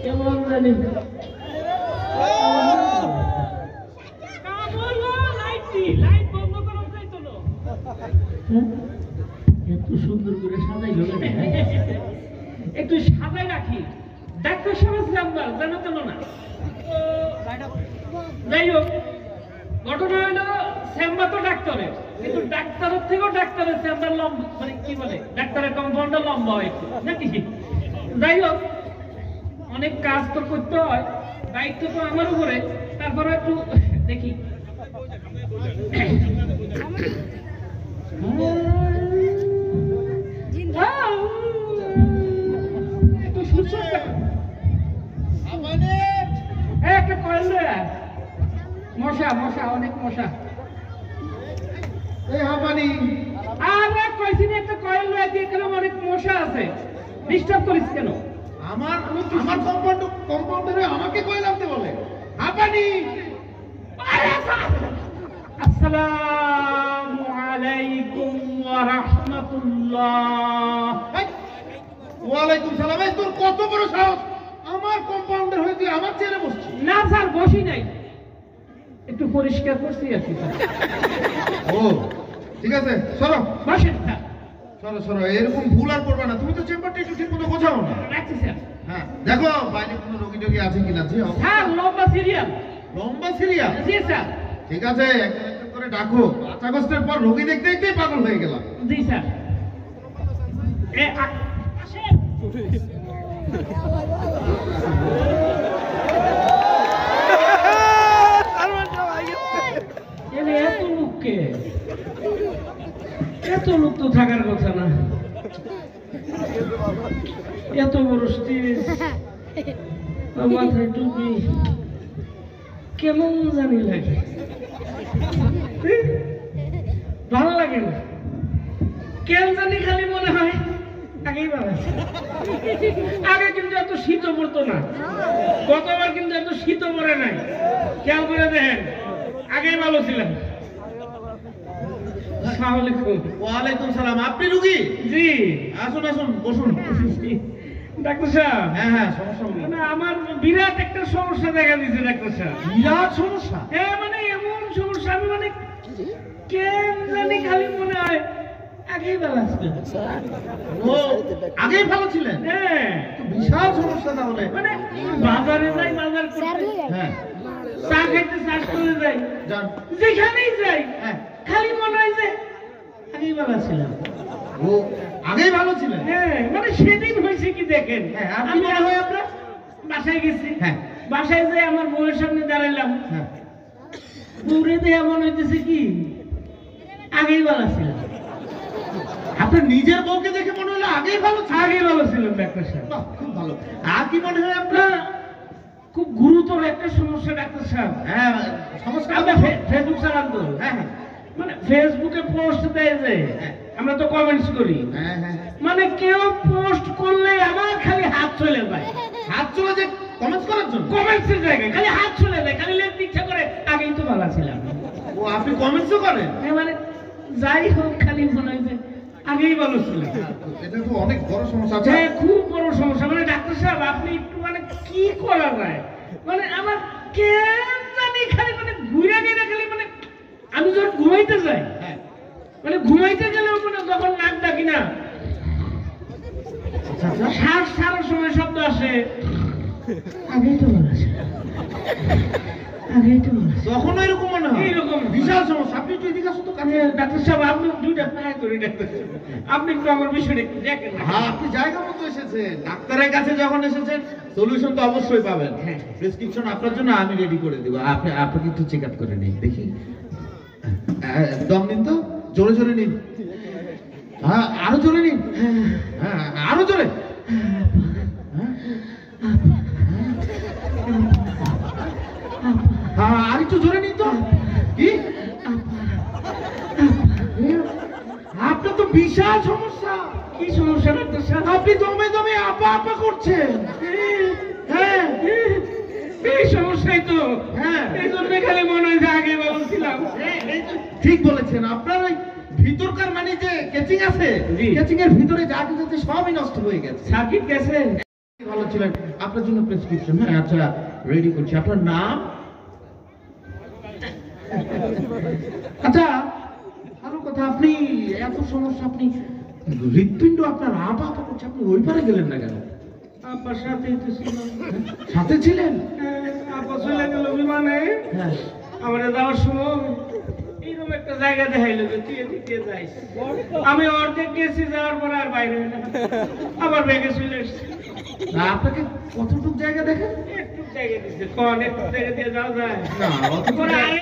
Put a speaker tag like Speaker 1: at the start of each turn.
Speaker 1: কেমন জানি এত সুন্দর করে সাজাই লোক একটু সাজাই রাখি ডাক্তার সাহেব নাম্বার জানো কেন না যাই হোক ঘটনা হলো চেম্বার তো ডাক্তারের কিন্তু ডাক্তারের থেকেও ডাক্তারের চেম্বার লম্বা মানে কি বলে ডাক্তারের কম্পাউন্ডার লম্বা হয় একটু নাকি যাই হোক অনেক কাজ তো করতে হয় দায়িত্ব তো আমার উপরে তারপরে একটু দেখি একটু সুস্থ একটা কয়েল মশা মশা অনেক মশা
Speaker 2: এই হাঁপানি
Speaker 1: আরে কইছিনি একটা কয়েল লয়ে দিয়ে গেলাম অনেক মশা আছে ডিস্টার্ব করিস কেন
Speaker 2: আমার কম্পাউন্ডারে আমাকে কয়েল আনতে বলে হাঁপানি
Speaker 1: আসসালামু আলাইকুম ওয়া রাহমাতুল্লাহ
Speaker 2: ওয়ালাইকুম সালাম এই তোর কত বড় সাহস আমার কম্পাউন্ডার হয়ে তুই আমার চেয়ারে বসছিস
Speaker 1: না স্যার বসি নাই একটু পরিষ্কার করছি আর কি
Speaker 2: ও ঠিক আছে সরো
Speaker 1: বসেন স্যার
Speaker 2: সরো সরো এরকম ভুল আর করবে না তুমি তো চেম্বারটা একটু ঠিক মতো গোছাও না
Speaker 1: রাখছি স্যার
Speaker 2: হ্যাঁ দেখো বাইরে কোনো রোগী টোগী আছে কিনা জি
Speaker 1: হ্যাঁ লম্বা সিরিয়াল
Speaker 2: লম্বা সিরিয়াল
Speaker 1: জি স্যার
Speaker 2: ঠিক আছে একজন একজন করে ডাকো 5 আগস্টের পর রোগী দেখতে দেখতেই পাগল হয়ে গেলাম
Speaker 1: জি স্যার আসেন এত লোক তো থাকার কথা না এত বড় স্টেজ মাথায় টুপি কেমন জানি লাগে ভালো লাগে না কেন জানি খালি মনে হয় আগেই ভালো আগে কিন্তু এত শীত পড়তো না গতবার কিন্তু এত শীত পড়ে নাই খেয়াল করে দেখেন আগেই ভালো ছিলাম
Speaker 2: ওয়ালাইকুম সালাম আপনি রোগী
Speaker 1: জি
Speaker 2: আসুন আসুন বসুন
Speaker 1: ডাক্তার সাহেব
Speaker 2: হ্যাঁ হ্যাঁ সমস্যা নেই
Speaker 1: মানে আমার বিরাট একটা সমস্যা দেখা দিয়েছে ডাক্তার সাহেব
Speaker 2: বিরাট সমস্যা
Speaker 1: হ্যাঁ মানে এমন সমস্যা আমি মানে কেন জানি খালি মনে হয় আগেই ভালো ছিলেন
Speaker 2: ও আগেই ভালো ছিলেন
Speaker 1: হ্যাঁ
Speaker 2: তো বিশাল সমস্যা তাহলে
Speaker 1: মানে বাজারে যাই বাজার করতে
Speaker 2: হ্যাঁ
Speaker 1: চা খাইতে চাষ করে যাই
Speaker 2: যান
Speaker 1: যেখানেই যাই
Speaker 2: হ্যাঁ
Speaker 1: খালি মনে হয় যে আগেই ভালো ছিলাম
Speaker 2: ও আগেই ভালো ছিলেন
Speaker 1: হ্যাঁ মানে সেদিন হয়েছে কি দেখেন
Speaker 2: হ্যাঁ, আর কি
Speaker 1: আমি
Speaker 2: মনে হয় আপনার?
Speaker 1: বাসায় গেছি
Speaker 2: হ্যাঁ।
Speaker 1: বাসায় যেয়ে আমার বউয়ের সামনে দাঁড়াইলাম
Speaker 2: হ্যাঁ
Speaker 1: দূরে দিয়ে এমন হইতেছে কি আগেই ভালো ছিলাম
Speaker 2: আপনার নিজের বউকে দেখে মনে হলো আগেই ভালো ছিল
Speaker 1: আগেই ভালো ছিলাম ডাক্তার সাহেব
Speaker 2: বাহ, খুব ভালো আর কি মনে হয় আপনার
Speaker 1: না, খুব গুরুতর একটা সমস্যা ডাক্তার সাহেব
Speaker 2: হ্যাঁ সমস্যা
Speaker 1: আমরা ফেসবুক চালান তো
Speaker 2: হ্যাঁ হ্যাঁ
Speaker 1: মানে ফেসবুকে পোস্ট দেয় যে আমরা তো কমেন্টস করি
Speaker 2: হ্যাঁ হ্যাঁ
Speaker 1: মানে কেউ পোস্ট করলে আমার খালি হাত চলে যায়
Speaker 2: হাত চলে যে কমেন্টস করার জন্য
Speaker 1: কমেন্টসের জায়গায় খালি হাত চলে যায় খালি লিখতে ইচ্ছা করে আগেই তো ভালো ছিলাম
Speaker 2: ও আপনি কমেন্টসও করেন
Speaker 1: মানে যাই হোক খালি মনে হয় যে আগেই ভালো ছিলাম
Speaker 2: এটা তো অনেক বড় সমস্যা আছে
Speaker 1: হ্যাঁ খুব বড় সমস্যা মানে ডাক্তার সাহেব আপনি একটু মানে কি করা যায় মানে আমার কেন জানি খালি মানে ঘুরে গেলে খালি মানে আমি যখন ঘুমাইতে যাই
Speaker 2: হ্যাঁ
Speaker 1: মানে ঘুমাইতে গেলেও মানে যখন নাক ডাকি না শ্বাস ছাড়ার সময় শব্দ আসে আগেই তো ভালো ছিলাম আগেই তো ভালো ছিলাম।
Speaker 2: তখন এরকম মনে হয়
Speaker 1: এইরকম
Speaker 2: বিশাল সমস্যা আপনি একটু এদিকে আসুন তো কাছে
Speaker 1: ডাক্তার সাহেব আপনি দুইটা পায়ে ধরে ডাক্তার সাহেব আপনি একটু আমার বিষয়টা একটু দেখেন না।
Speaker 2: হ্যাঁ আপনি জায়গা মতো এসেছেন ডাক্তারের কাছে যখন এসেছেন সলিউশন তো অবশ্যই পাবেন
Speaker 1: হ্যাঁ।
Speaker 2: প্রেসক্রিপশন আপনার জন্য আমি রেডি করে দেবো আপনাকে একটু চেক আপ করে নিন দেখি দম নিন তো জোরে জোরে নিন হ্যাঁ আরো জোরে নিন হ্যাঁ আরো জোরে হ্যাঁ আর একটু জোরে নিন তো কি আপনার তো বিশাল সমস্যা
Speaker 1: কি সমস্যা ডাক্তার সাহেব
Speaker 2: আপনি দমে দমে আপা আপা করছেন হ্যাঁ
Speaker 1: এই সমস্যাই তো
Speaker 2: হ্যাঁ
Speaker 1: এই জন্য খালি মনে হয় যে আগে ভালো ছিলাম
Speaker 2: এই তো ঠিক বলেছেন আপনার ওই ভিতরকার মানে যে কেচিং আছে
Speaker 1: জি।
Speaker 2: কেচিং এর ভিতরে যা কিছু আছে সবই নষ্ট হয়ে গেছে
Speaker 1: সার্কিট গেছে
Speaker 2: ভালো খাচ্ছিলেন, আপনার জন্য প্রেসক্রিপশন। হ্যাঁ আচ্ছা, রেডি করছি। আপনার নাম? আচ্ছা ভালো কথা, আপনি এত সমস্যা, আপনি হৃৎপিণ্ড আপনার আপা আপা করছে, আপনি ওই পারে গেলেন না কেন?
Speaker 1: আব্বার সাথেই তো ছিল।
Speaker 2: সাথে ছিলেন?
Speaker 1: আব্বা চলে গেল বিমানে,
Speaker 2: হ্যাঁ।
Speaker 1: আমার যাওয়ার সময় এইরকম একটা জায়গা দেখাইলো যে তুই এদিকে যাইস। আমি অর্ধেক গেছি, যাওয়ার পরে আর বাইরে হইলাম না। আবার ব্যাগে চলে এসছি।
Speaker 2: আপনাকে কতটুকু জায়গা দেখেন?
Speaker 1: একটু জায়গা দিচ্ছে, কোন একটু জায়গা দিয়ে যাওয়া যায়
Speaker 2: না, অত
Speaker 1: পরে আরে